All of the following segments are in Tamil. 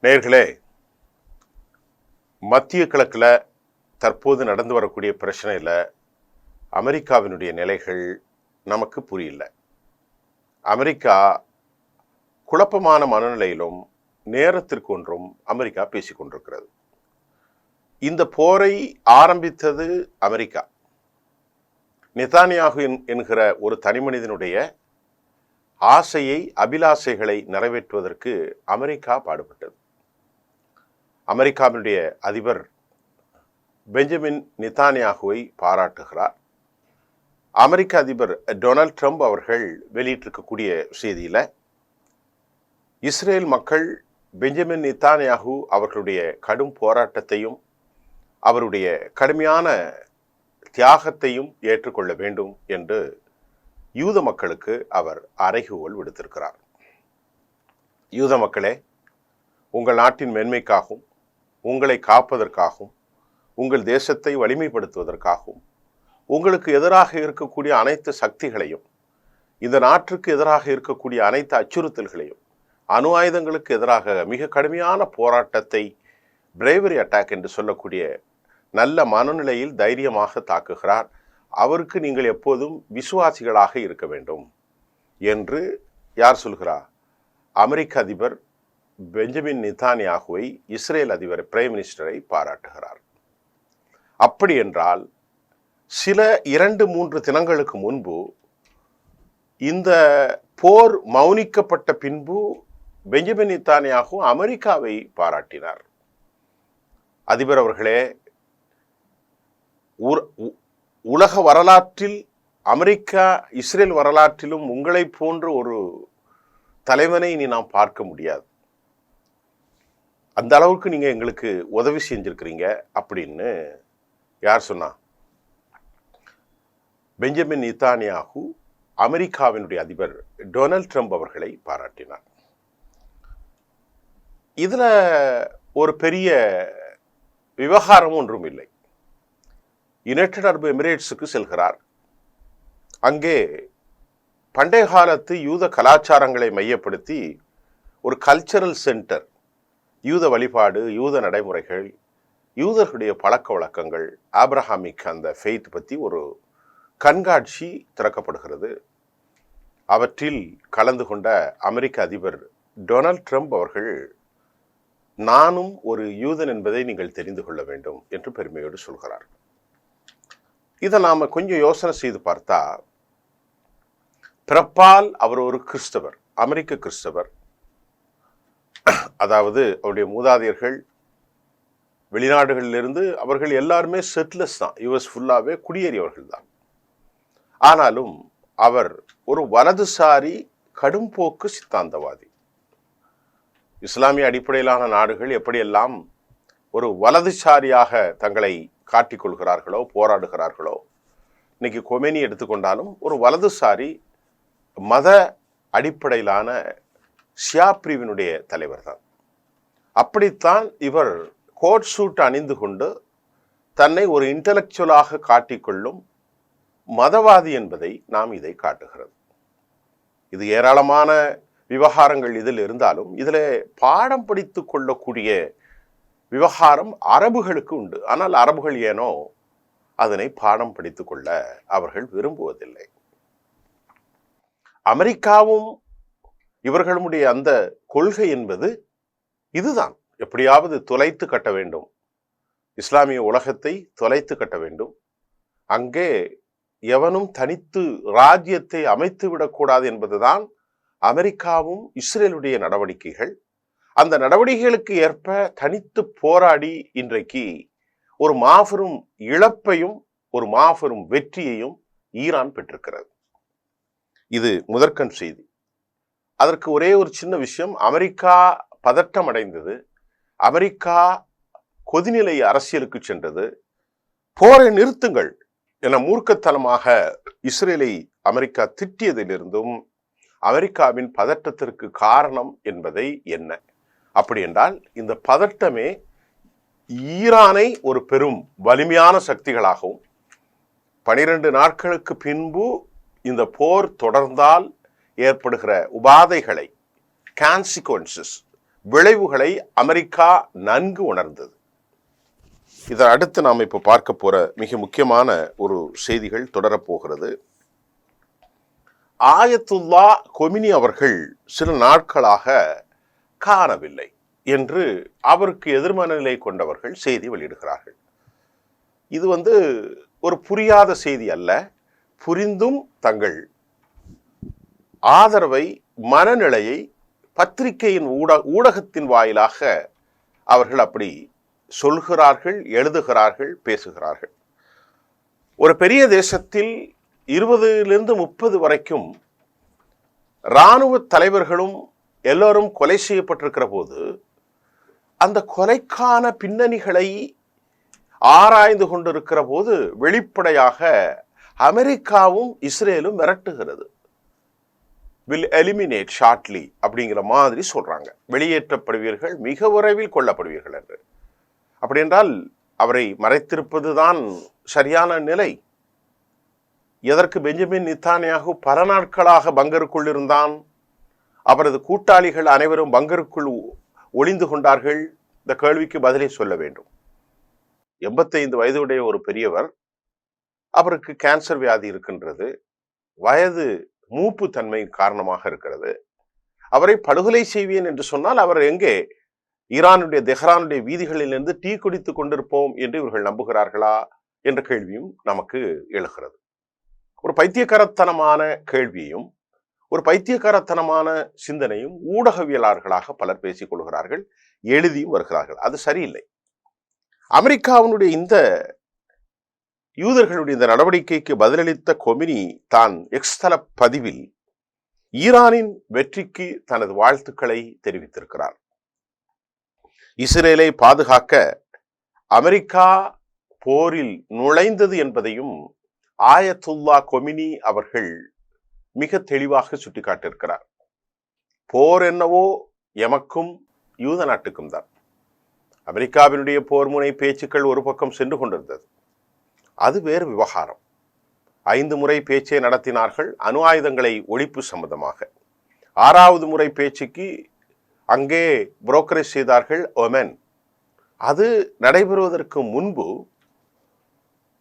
நேயர்களே, மத்திய கிழக்கில் தற்போது நடந்து வரக்கூடிய பிரச்சனையில் அமெரிக்காவினுடைய நிலைகள் நமக்கு புரியல. அமெரிக்கா குழப்பமான மனநிலையிலும் நேரத்திற்கு ஒன்றும் அமெரிக்கா பேசிக்கொண்டிருக்கிறது. இந்த போரை ஆரம்பித்தது அமெரிக்கா. நெதானியாகு என்கிற ஒரு தனிமனிதனுடைய ஆசையை, அபிலாசைகளை நிறைவேற்றுவதற்கு அமெரிக்கா பாடுபட்டது. அமெரிக்காவினுடைய அதிபர் பெஞ்சமின் நெதானியாகுவை பாராட்டுகிறார். அமெரிக்க அதிபர் டொனால்ட் ட்ரம்ப் அவர்கள் வெளியிட்டிருக்கக்கூடிய செய்தியில் இஸ்ரேல் மக்கள் பெஞ்சமின் நெதானியாகு அவர்களுடைய கடும் போராட்டத்தையும் அவருடைய கடுமையான தியாகத்தையும் ஏற்றுக்கொள்ள வேண்டும் என்று யூத மக்களுக்கு அவர் அறைகூவல் விடுத்திருக்கிறார். யூத மக்களே, உங்கள் நாட்டின் மேன்மைக்காகவும் உங்களை காப்பதற்காகவும் உங்கள் தேசத்தை வலிமைப்படுத்துவதற்காகவும் உங்களுக்கு எதிராக இருக்கக்கூடிய அனைத்து சக்திகளையும், இந்த நாட்டிற்கு எதிராக இருக்கக்கூடிய அனைத்து அச்சுறுத்தல்களையும், அணு ஆயுதங்களுக்கு எதிராக மிக கடுமையான போராட்டத்தை, பிரேவரி அட்டாக் என்று சொல்லக்கூடிய நல்ல மனநிலையில் தைரியமாக தாக்குகிறார். அவருக்கு நீங்கள் எப்போதும் விசுவாசிகளாக இருக்க வேண்டும் என்று யார் சொல்கிறார்? அமெரிக்க அதிபர் பெஞ்சமின் நெதானியாகுவை இஸ்ரேல் அதிபர் பிரைம் மினிஸ்டரை பாராட்டுகிறார். அப்படி என்றால் சில 2-3 தினங்களுக்கு முன்பு இந்த போர் மௌனிக்கப்பட்ட பின்பு பெஞ்சமின் நெதானியாகு அமெரிக்காவை பாராட்டினார். அதிபர் அவர்களே, உலக வரலாற்றில், அமெரிக்கா இஸ்ரேல் வரலாற்றிலும் உங்களை போன்ற ஒரு தலைவனை இனி நாம் பார்க்க முடியாது. அந்த அளவுக்கு நீங்க எங்களுக்கு உதவி செஞ்சிருக்கிறீங்க அப்படின்னு யார் சொன்னா? பெஞ்சமின் நெதானியாகு அமெரிக்காவினுடைய அதிபர் டொனால்ட் ட்ரம்ப் அவர்களை பாராட்டினார். இதுல ஒரு பெரிய விவகாரம் ஒன்றும் இல்லை. யுனைடெட் அரபு எமிரேட்ஸுக்கு செல்கிறார். அங்கே பண்டைய காலத்து யூத கலாச்சாரங்களை மையப்படுத்தி ஒரு கல்ச்சரல் சென்டர், யூத வழிபாடு, யூத நடைமுறைகள், யூதர்களுடைய பழக்க வழக்கங்கள், ஆப்ரஹாமிக் அந்த ஃபெய்த் பற்றி ஒரு கண்காட்சி திறக்கப்படுகிறது. அவற்றில் கலந்து கொண்ட அமெரிக்க அதிபர் டொனால்ட் ட்ரம்ப் அவர்கள், நானும் ஒரு யூதன் என்பதை நீங்கள் தெரிந்து கொள்ள வேண்டும் என்று பெருமையோடு சொல்கிறார். இதை நாம கொஞ்சம் யோசனை செய்து பார்த்தா, பிறப்பால் அவர் ஒரு கிறிஸ்தவர், அமெரிக்க கிறிஸ்தவர். அதாவது அவருடைய மூதாதையர்கள் வெளிநாடுகளிலிருந்து, அவர்கள் எல்லாருமே செட்டிலர்ஸ் தான், யுஎஸ் ஃபுல்லாவே குடியேறியவர்கள் தான். ஆனாலும் அவர் ஒரு வலதுசாரி கடும்போக்கு சித்தாந்தவாதி. இஸ்லாமிய அடிப்படையிலான நாடுகள் எப்படியெல்லாம் ஒரு வலதுசாரியாக தங்களை காட்டிக்கொள்கிறார்களோ, போராடுகிறார்களோ, இன்னைக்கு கொமேனி எடுத்துக்கொண்டாலும் ஒரு வலதுசாரி மத அடிப்படையிலான ஷியா பிரிவினுடைய தலைவர் தான். அப்படித்தான் இவர் கோட் சூட் அணிந்து கொண்டு தன்னை ஒரு இன்டலெக்சுவலாக காட்டிக்கொள்ளும் மதவாதி என்பதை நாம் இதை காட்டுகிறது. இது ஏராளமான விவகாரங்கள் இதில் இருந்தாலும் இதில் பாடம் படித்து கொள்ளக்கூடிய விவகாரம் அரபுகளுக்கு உண்டு. ஆனால் அரபுகள் ஏனோ அதனை பாடம் படித்து கொள்ள அவர்கள் விரும்புவதில்லை. அமெரிக்காவும் இவர்களுடைய அந்த கொள்கை என்பது இதுதான், எப்படியாவது தொலைத்து கட்ட வேண்டும், இஸ்லாமிய உலகத்தை தொலைத்து கட்ட வேண்டும், அங்கே எவனும் தனித்து ராஜ்யத்தை அமைத்து விடக்கூடாது என்பதுதான் அமெரிக்காவும் இஸ்ரேலுடைய நடவடிக்கைகள். அந்த நடவடிக்கைகளுக்கு ஏற்ப தனித்து போராடி இன்றைக்கு ஒரு மாபெரும் இழப்பையும் ஒரு மாபெரும் வெற்றியையும் ஈரான் பெற்றிருக்கிறது. இது முதற்கண் செய்தி. அதற்கு ஒரே ஒரு சின்ன விஷயம், அமெரிக்கா பதட்டம் அடைந்தது, அமெரிக்கா கொதிநிலை அரசியலுக்கு சென்றது. போரை நிறுத்துங்கள் என மூர்க்கத்தனமாக இஸ்ரேலை அமெரிக்கா திட்டியதிலிருந்தும் அமெரிக்காவின் பதட்டத்திற்கு காரணம் என்பதை என்ன? அப்படி என்றால் இந்த பதட்டமே ஈரானை ஒரு பெரும் வலிமையான சக்திகளாகவும் 12 நாட்களுக்கு பின்பு இந்த போர் தொடர்ந்தால் ஏற்படுகிற உபாதைகளை, கான்சிக்வன்சஸ், விளைவுகளை அமெரிக்கா நன்கு உணர்ந்தது. இதை அடுத்து நாம் இப்போ பார்க்க போற மிக முக்கியமான ஒரு செய்திகள் தொடரப்போகிறது. ஆயத்துல்லா கொமினி அவர்கள் சில நாட்களாக காணவில்லை என்று அவருக்கு எதிர்மனநிலை கொண்டவர்கள் செய்தி வெளியிடுகிறார்கள். இது ஒரு புரியாத செய்தி அல்ல. புரிந்தும் தங்கள் ஆதரவை, மனநிலையை பத்திரிகையின் ஊடகத்தின் வாயிலாக அவர்கள் அப்படி சொல்கிறார்கள், எழுதுகிறார்கள், பேசுகிறார்கள். ஒரு பெரிய தேசத்தில் 20லிருந்து 30 வரைக்கும் இராணுவ தலைவர்களும் எல்லோரும் கொலை செய்யப்பட்டிருக்கிற போது அந்த கொலைக்கான பின்னணிகளை ஆராய்ந்து கொண்டிருக்கிற போது வெளிப்படையாக அமெரிக்காவும் இஸ்ரேலும் மிரட்டுகிறது. வில் எலிமினேட் ஷார்ட்லி அப்படிங்கிற மாதிரி சொல்றாங்க. வெளியேற்றப்படுவீர்கள், மிக விரைவில் கொல்லப்படுவீர்கள் என்று. அப்படி என்றால் அவரை மறைத்திருப்பதுதான் சரியான நிலை. எதற்கு பெஞ்சமின் நெத்தன்யாகு பல நாட்களாக பங்கருக்குள் இருந்தான்? அவரது கூட்டாளிகள் அனைவரும் பங்கருக்குள் ஒளிந்து கொண்டார்கள். இந்த கேள்விக்கு பதிலை சொல்ல வேண்டும். 85 வயதுடைய ஒரு பெரியவர், அவருக்கு கேன்சர் வியாதி இருக்கின்றது, வயது மூப்பு தன்மை காரணமாக இருக்கிறது. அவரை படுகொலை செய்வேன் என்று சொன்னால் அவர் எங்கே? ஈரானுடைய தெஹ்ரானுடைய வீதிகளிலிருந்து டீ குடித்துக் கொண்டிருப்போம் என்று இவர்கள் நம்புகிறார்களா என்ற கேள்வியும் நமக்கு எழுகிறது. ஒரு பைத்தியக்காரத்தனமான கேள்வியும் ஒரு பைத்தியக்காரத்தனமான சிந்தனையும் ஊடகவியலாளர்களாக பலர் பேசிக் கொள்கிறார்கள், எழுதியும் வருகிறார்கள். அது சரியில்லை. அமெரிக்காவினுடைய இந்த யூதர்களுடைய இந்த நடவடிக்கைக்கு பதிலளித்த கொமினி தான் எக்ஸ்தல பதிவில் ஈரானின் வெற்றிக்கு தனது வாழ்த்துக்களை தெரிவித்திருக்கிறார். இஸ்ரேலை பாதுகாக்க அமெரிக்கா போரில் நுழைந்தது என்பதையும் ஆயத்துல்லா கொமினி அவர்கள் மிக தெளிவாக சுட்டிக்காட்டியிருக்கிறார். போர் என்னவோ எமக்கும் யூத நாட்டுக்கும் தான். அமெரிக்காவினுடைய போர் முனை பேச்சுக்கள் ஒரு பக்கம் சென்று கொண்டிருந்தது. அது வேறு விவகாரம். 5 முறை பேச்சை நடத்தினார்கள் அணு ஆயுதங்களை ஒழிப்பு சம்பந்தமாக. 6வது முறை பேச்சுக்கு அங்கே புரோக்கரேஜ் செய்தார்கள் ஒமன். அது நடைபெறுவதற்கு முன்பு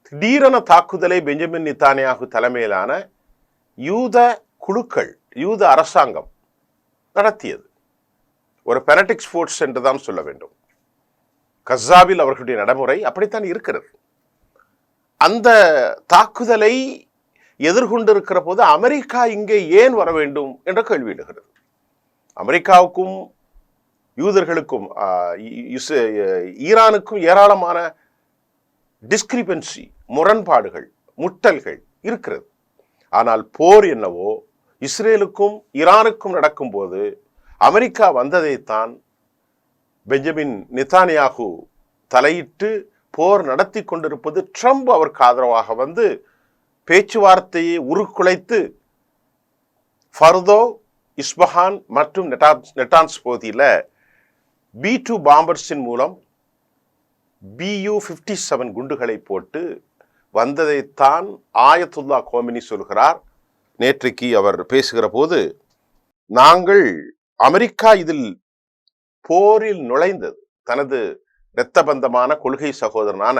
திடீரென தாக்குதலை பெஞ்சமின் நெத்தன்யாகு தலைமையிலான யூத குழுக்கள், யூத அரசாங்கம் நடத்தியது. ஒரு பெனடிக்ஸ் ஃபோர்ஸ் என்றுதான் சொல்ல வேண்டும். கஸாவில் அவர்களுடைய நடைமுறை அப்படித்தான் இருக்கிறது. அந்த தாக்குதலை எதிர்கொண்டிருக்கிற போது அமெரிக்கா இங்கே ஏன் வர வேண்டும் என்ற கேள்வி எழுகிறது. அமெரிக்காவுக்கும் யூதர்களுக்கும் ஈரானுக்கும் ஏராளமான டிஸ்கிரிபன்சி, முரண்பாடுகள், முட்டல்கள் இருக்கிறது. ஆனால் போர் என்னவோ இஸ்ரேலுக்கும் ஈரானுக்கும் நடக்கும் போது அமெரிக்கா வந்ததைத்தான் பெஞ்சமின் நெத்தன்யாகு தலையிட்டு போர் நடத்தி கொண்டிருப்பது. ட்ரம்ப் அவருக்கு ஆதரவாக பேச்சுவார்த்தையை உருக்குலைத்து ஃபர்தோ, இஸ்பஹான் மற்றும் நெட்டான்ஸ் பகுதியில் B-2 பாம்பர்ஸின் மூலம் Bu-57 குண்டுகளை போட்டு வந்ததைத்தான் ஆயத்துல்லா கொமினி சொல்கிறார். நேற்றைக்கு அவர் பேசுகிற போது, நாங்கள் அமெரிக்கா இதில் போரில் நுழைந்தது தனது இரத்தபந்தமான கொள்கை சகோதரனான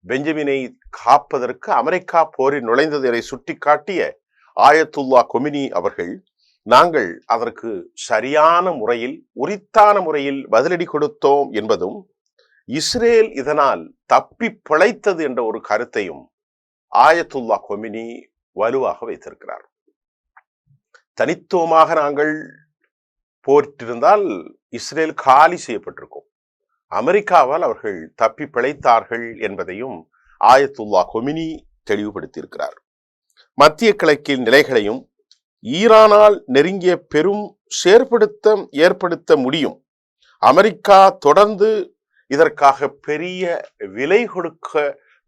பெஞ்சமினை காப்பதற்கு அமெரிக்கா போரில் நுழைந்தது என சுட்டிக்காட்டிய ஆயத்துல்லா கொமினி அவர்கள், நாங்கள் அதற்கு சரியான முறையில், உரித்தான முறையில் பதிலடி கொடுத்தோம் என்பதும், இஸ்ரேல் இதனால் தப்பி பிழைத்தது என்ற ஒரு கருத்தையும் ஆயத்துல்லா கொமினி வலுவாக வைத்திருக்கிறார். தனித்துவமாக நாங்கள் போரிட்டிருந்தால் இஸ்ரேல் காலி செய்யப்பட்டிருக்கும். அமெரிக்காவால் அவர்கள் தப்பி பிழைத்தார்கள் என்பதையும் ஆயத்துல்லா கொமினி தெளிவுபடுத்தியிருக்கிறார். மத்திய கிழக்கின் நிலைகளையும் ஈரானால் நெருங்கிய பெரும் ஏற்படுத்த முடியும். அமெரிக்கா தொடர்ந்து இதற்காக பெரிய விலை கொடுக்க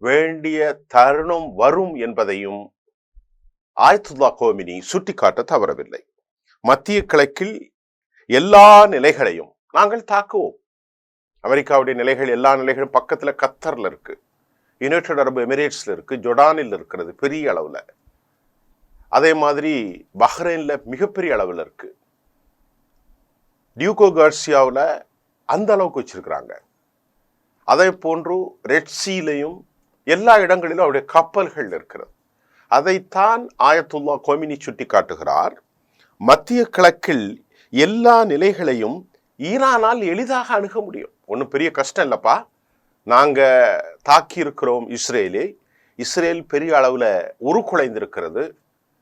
வேண்டிய தருணம் வரும் என்பதையும் ஆயத்துல்லா கொமினி சுட்டிக்காட்ட தவறவில்லை. மத்திய கிழக்கில் எல்லா நிலைகளையும் நாங்கள் தாக்குவோம். அமெரிக்காவுடைய நிலைகள், எல்லா நிலைகளும் பக்கத்துல கத்தர்ல இருக்கு, யுனைடெட் அரபு எமிரேட்ஸ்ல இருக்கு, ஜொர்டானில் இருக்கிறது பெரிய அளவுல. அதே மாதிரி பஹ்ரைன்ல மிகப்பெரிய அளவில் இருக்கு. டியூகோ கார்சியாவில் அந்த அளவுக்கு வச்சிருக்கிறாங்க. அதே போன்று ரெட் சீலையும் எல்லா இடங்களிலும் அவருடைய கப்பல்கள் இருக்கிறது. அதைத்தான் ஆயத்துல்லா கொமினி சுட்டி காட்டுகிறார். மத்திய கிழக்கில் எல்லா நிலைகளையும் ஈரானால் எளிதாக அணுக முடியும். ஒன்றும் பெரிய கஷ்டம் இல்லப்பா, நாங்க தாக்கி இருக்கிறோம் இஸ்ரேல் பெரிய அளவில் உருக்குலைந்திருக்கிறது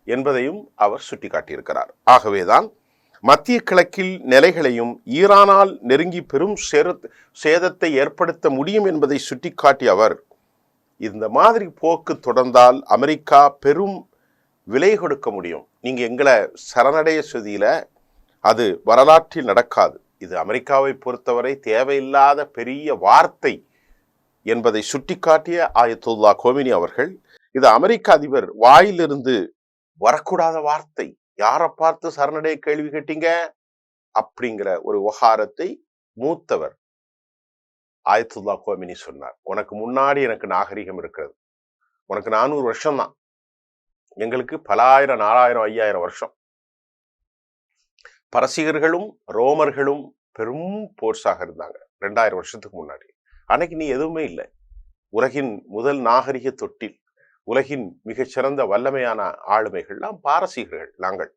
என்பதையும் அவர் சுட்டி காட்டியிருக்கிறார். ஆகவேதான் மத்திய கிழக்கில் நிலைகளையும் ஈரானால் நெருங்கி பெரும் சேதத்தை ஏற்படுத்த முடியும் என்பதை சுட்டிக்காட்டிய அவர், இந்த மாதிரி போக்கு தொடர்ந்தால் அமெரிக்கா பெரும் விலை கொடுக்க முடியும். நீங்க எங்களை சரணடைய சொல்லியில அது வரலாற்றில் நடக்காது. இது அமெரிக்காவை பொறுத்தவரை தேவையில்லாத பெரிய வார்த்தை என்பதை சுட்டிக்காட்டிய ஆயத்துல்லா கொமினி அவர்கள், இது அமெரிக்க அதிபர் வாயிலிருந்து வரக்கூடாத வார்த்தை, யாரை பார்த்து சரணடைய கேள்வி கேட்டீங்க அப்படிங்கிற ஒரு விவகாரத்தை மூத்தவர் ஆயத்துல்லா கொமினி சொன்னார். உனக்கு முன்னாடி எனக்கு நாகரிகம் இருக்கிறது, உனக்கு 400 வருஷம் தான், எங்களுக்கு பல ஆயிரம் 4000 5000 வருஷம். பரசீகர்களும் ரோமர்களும் பெரும் போர்ஸாக இருந்தாங்க 2000 வருஷத்துக்கு முன்னாடி. அன்னைக்கு நீ எதுவுமே இல்லை. உலகின் முதல் நாகரிக தொட்டில், உலகின் மிகச்சிறந்த வல்லமையான ஆளுமைகள்லாம் பாரசீகர்கள் நாங்கள்.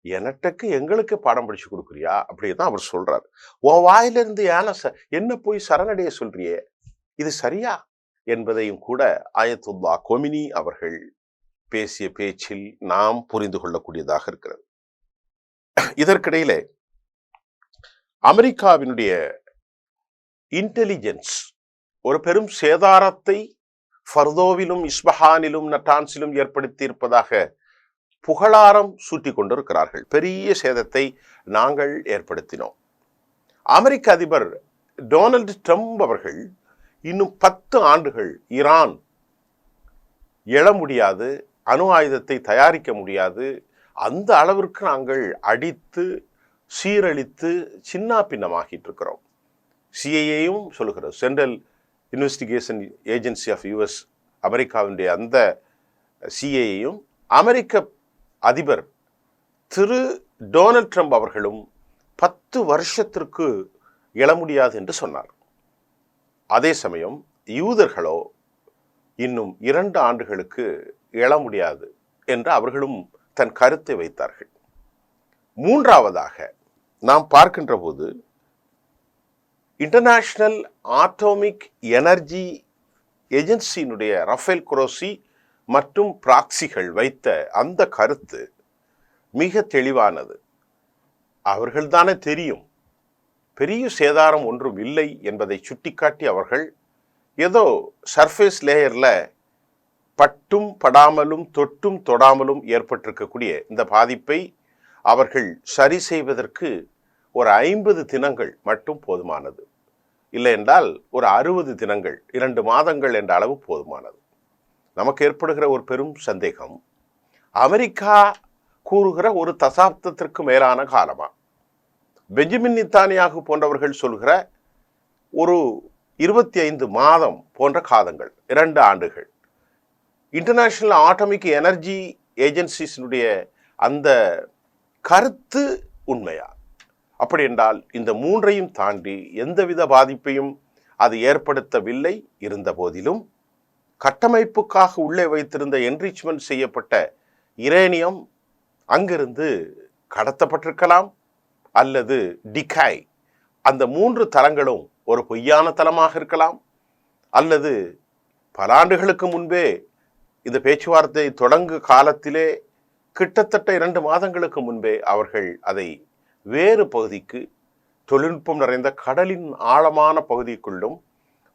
எனட்டுக்கு எங்களுக்கு பாடம் படிச்சு கொடுக்குறியா அப்படிதான் அவர் சொல்றாரு. உன் வாயிலிருந்து என்ன போய் சரணடைய சொல்றியே, இது சரியா என்பதையும் கூட ஆயத்துல்லா கொமினி அவர்கள் பேசிய பேச்சில் நாம் புரிந்து கொள்ளக்கூடியதாக இருக்கிறது. இதற்கிடையிலே அமெரிக்காவினுடைய இன்டெலிஜென்ஸ் ஒரு பெரும் சேதாரத்தை ஃபர்தோவிலும் இஸ்பஹானிலும் நட்டான்ஸிலும் ஏற்படுத்தி இருப்பதாக புகழாரம் சூட்டி கொண்டிருக்கிறார்கள். பெரிய சேதத்தை நாங்கள் ஏற்படுத்தினோம். அமெரிக்க அதிபர் டொனால்டு ட்ரம்ப் அவர்கள் இன்னும் 10 ஆண்டுகள் ஈரான் எழ முடியாது, அணு ஆயுதத்தை தயாரிக்க முடியாது, அந்த அளவிற்கு நாங்கள் அடித்து சீரழித்து சின்ன பின்னமாகிட்டு இருக்கிறோம். சிஐஏயும் சொல்லுகிறது, central investigation agency of US, அமெரிக்காவினுடைய அந்த சிஐஏயும் அமெரிக்க அதிபர் திரு டொனால்ட் ட்ரம்ப் அவர்களும் 10 வருஷத்திற்கு எழ முடியாது என்று சொன்னார். அதே சமயம் யூதர்களோ இன்னும் 2 ஆண்டுகளுக்கு எழ முடியாது என்று அவர்களும் தன் கருத்தை வைத்தார்கள். மூன்றாவதாக நாம் பார்க்கின்ற போது இன்டர்நேஷனல் ஆட்டோமிக் எனர்ஜி ஏஜென்சியினுடைய ரஃபேல் குரோசி மற்றும் பிராக்சிகள் வைத்த அந்த கருத்து மிக தெளிவானது. அவர்கள்தானே தெரியும் பெரிய சேதாரம் ஒன்றும் இல்லை என்பதை சுட்டிக்காட்டி அவர்கள் ஏதோ சர்ஃபேஸ் லேயர்ல பட்டும் படாமலும் தொட்டும் தொடாமலும் ஏற்பட்டிருக்கக்கூடிய இந்த பாதிப்பை அவர்கள் சரி செய்வதற்கு ஒரு 50 தினங்கள் மட்டும் போதுமானது, இல்லை என்றால் ஒரு 60 தினங்கள் 2 மாதங்கள் என்ற அளவு போதுமானது. நமக்கு ஏற்படுகிற ஒரு பெரும் சந்தேகம், அமெரிக்கா கூறுகிற ஒரு தசாப்தத்திற்கு மேலான காலமா, பெஞ்சமின் நெத்தன்யாகு போன்றவர்கள் சொல்கிற ஒரு 25 மாதம் போன்ற காலங்கள், 2 ஆண்டுகள், இன்டர்நேஷனல் ஆட்டோமிக் எனர்ஜி ஏஜென்சிஸினுடைய அந்த கருத்து உண்மையா? அப்படி என்றால் இந்த 3ஐயும் தாண்டி எந்தவித பாதிப்பையும் அது ஏற்படுத்தவில்லை. இருந்த போதிலும் கட்டமைப்புக்காக உள்ளே வைத்திருந்த என்ரிச்மெண்ட் செய்யப்பட்ட யுரேனியம் அங்கிருந்து கடத்தப்பட்டிருக்கலாம், அல்லது டிகாய், அந்த 3 தளங்களும் ஒரு பொய்யான தளமாக இருக்கலாம், அல்லது பல ஆண்டுகளுக்கு முன்பே இந்த பேச்சுவார்த்தை தொடங்கு காலத்திலே கிட்டத்தட்ட 2 மாதங்களுக்கு முன்பே அவர்கள் அதை வேறு பகுதிக்கு, தொழில்நுட்பம் நிறைந்த கடலின் ஆழமான பகுதிக்குள்ளும்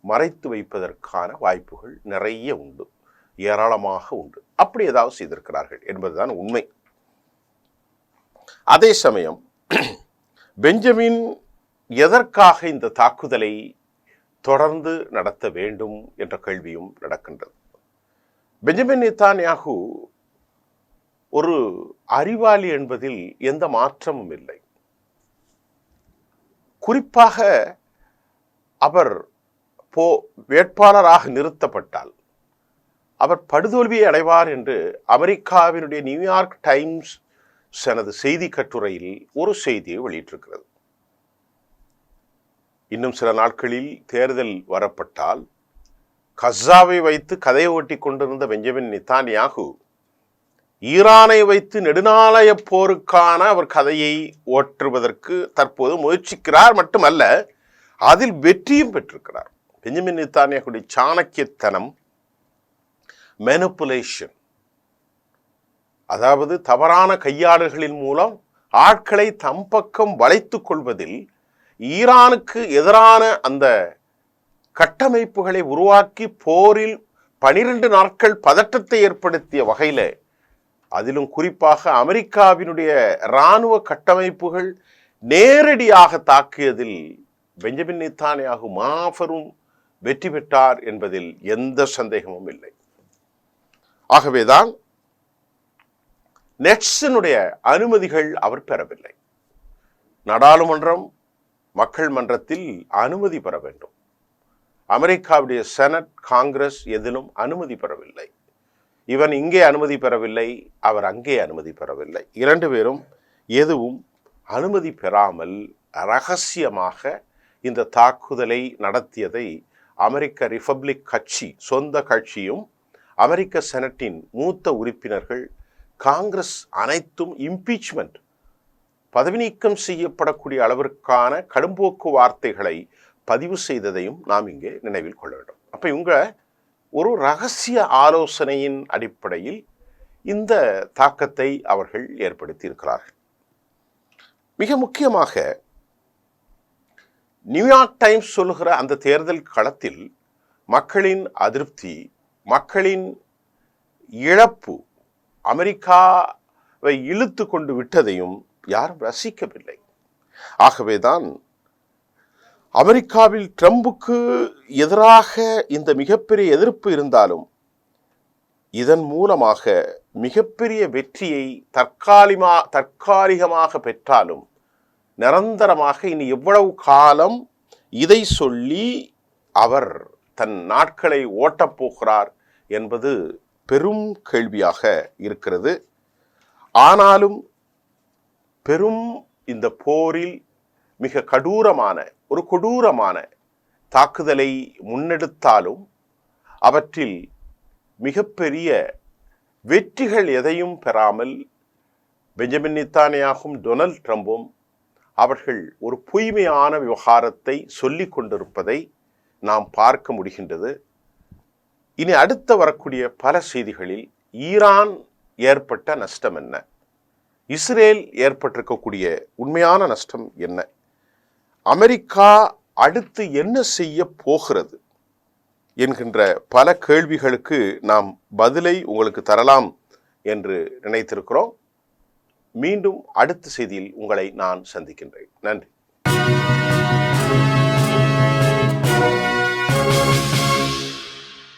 மறைத்து வைப்பதற்கான வாய்ப்புகள் நிறைய உண்டு, ஏராளமாக உண்டு. அப்படி ஏதாவது செய்திருக்கிறார்கள் என்பதுதான் உண்மை. அதே சமயம் பெஞ்சமின் எதற்காக இந்த தாக்குதலை தொடர்ந்து நடத்த வேண்டும் என்ற கேள்வியும் நடக்கின்றது. பெஞ்சமின் நெத்தன்யாகு ஒரு அறிவாளி என்பதில் எந்த மாற்றமும் இல்லை. குறிப்பாக அவர் வேட்பாளராக நிறுத்தப்பட்டால் அவர் படுதோல்வியை அடைவார் என்று அமெரிக்காவினுடைய நியூயார்க் டைம்ஸ் தனது செய்தி கட்டுரையில் ஒரு செய்தியை வெளியிட்டிருக்கிறது. இன்னும் சில நாட்களில் தேர்தல் வரப்பட்டால் கஸாவை வைத்து கதையை ஓட்டி கொண்டிருந்த பெஞ்சமின் நெத்தன்யாகு ஈரானை வைத்து நெடுநாளைய போருக்கான அவர் கதையை ஓற்றுவதற்கு தற்போது முயற்சிக்கிறார். மட்டுமல்ல, அதில் வெற்றியும் பெற்றிருக்கிறார். பெஞ்சமின் நெத்தன்யாகுடைய சாணக்கியத்தனம், மேனிபுலேஷன், அதாவது தவறான கையாடல்களின் மூலம் ஆட்களை தம் பக்கம் வளைத்துக் கொள்வதில் ஈரானுக்கு எதிரான அந்த கட்டமைப்புகளை உருவாக்கி போரில் 12 நாட்கள் பதற்றத்தை ஏற்படுத்திய வகையில், அதிலும் குறிப்பாக அமெரிக்காவினுடைய இராணுவ கட்டமைப்புகள் நேரடியாக தாக்கியதில் பெஞ்சமின் நெத்தன்யாகு மாபெரும் வெற்றி பெற்றார் என்பதில் எந்த சந்தேகமும் இல்லை. ஆகவேதான் நெட்ஸினுடைய அனுமதிகள் அவர் பெறவில்லை. நாடாளுமன்றம், மக்கள் மன்றத்தில் அனுமதி பெற வேண்டும். அமெரிக்காவுடைய செனட், காங்கிரஸ் எதிலும் அனுமதி பெறவில்லை. இவன் இங்கே அனுமதி பெறவில்லை, அவர் அங்கே அனுமதி பெறவில்லை. 2 பேரும் எதுவும் அனுமதி பெறாமல் இரகசியமாக இந்த தாக்குதலை நடத்தியதை அமெரிக்க ரிபப்ளிக் கட்சி, சொந்த கட்சியும், அமெரிக்க செனட்டின் மூத்த உறுப்பினர்கள், காங்கிரஸ் அனைத்தும் இம்பீச்மெண்ட், பதவி நீக்கம் செய்யப்படக்கூடிய அளவிற்கான கடும்போக்கு வார்த்தைகளை பதிவு செய்ததையும் நாம் இங்கே நினைவில் கொள்ள வேண்டும். அப்ப இவங்க ஒரு ரகசிய ஆலோசனையின் அடிப்படையில் இந்த தாக்கத்தை அவர்கள் ஏற்படுத்தி இருக்கிறார்கள். மிக முக்கியமாக நியூயார்க் டைம்ஸ் சொல்லுகிற அந்த தேர்தல் களத்தில் மக்களின் அதிருப்தி, மக்களின் இழப்பு அமெரிக்காவை இழுத்து கொண்டு விட்டதையும் யாரும் ரசிக்கவில்லை. ஆகவேதான் அமெரிக்காவில் ட்ரம்புக்கு எதிராக இந்த மிகப்பெரிய எதிர்ப்பு இருந்தாலும் இதன் மூலமாக மிகப்பெரிய வெற்றியை தற்காலிகமாக பெற்றாலும் நிரந்தரமாக இனி எவ்வளவு காலம் இதை சொல்லி அவர் தன் நாட்களை ஓட்டப் போகிறார் என்பது பெரும் கேள்வியாக இருக்கிறது. ஆனாலும் பெரும் இந்த போரில் மிக கொடூரமான தாக்குதலை முன்னெடுத்தாலும் அவற்றில் மிகப்பெரிய வெற்றிகள் எதையும் பெறாமல் பெஞ்சமின் நெத்தன்யாகும் டொனால்ட் ட்ரம்பும் அவர்கள் ஒரு பொய்மையான விவகாரத்தை சொல்லிக் கொண்டிருப்பதை நாம் பார்க்க முடிகின்றது. இனி அடுத்த வரக்கூடிய பல செய்திகளில் ஈரான் ஏற்பட்ட நஷ்டம் என்ன, இஸ்ரேல் ஏற்பட்டிருக்கக்கூடிய உண்மையான நஷ்டம் என்ன, அமெரிக்கா அடுத்து என்ன செய்ய போகிறது என்கின்ற பல கேள்விகளுக்கு நாம் பதிலை உங்களுக்கு தரலாம் என்று நினைத்திருக்கிறோம். மீண்டும் அடுத்த செய்தியில் உங்களை நான் சந்திக்கின்றேன். நன்றி.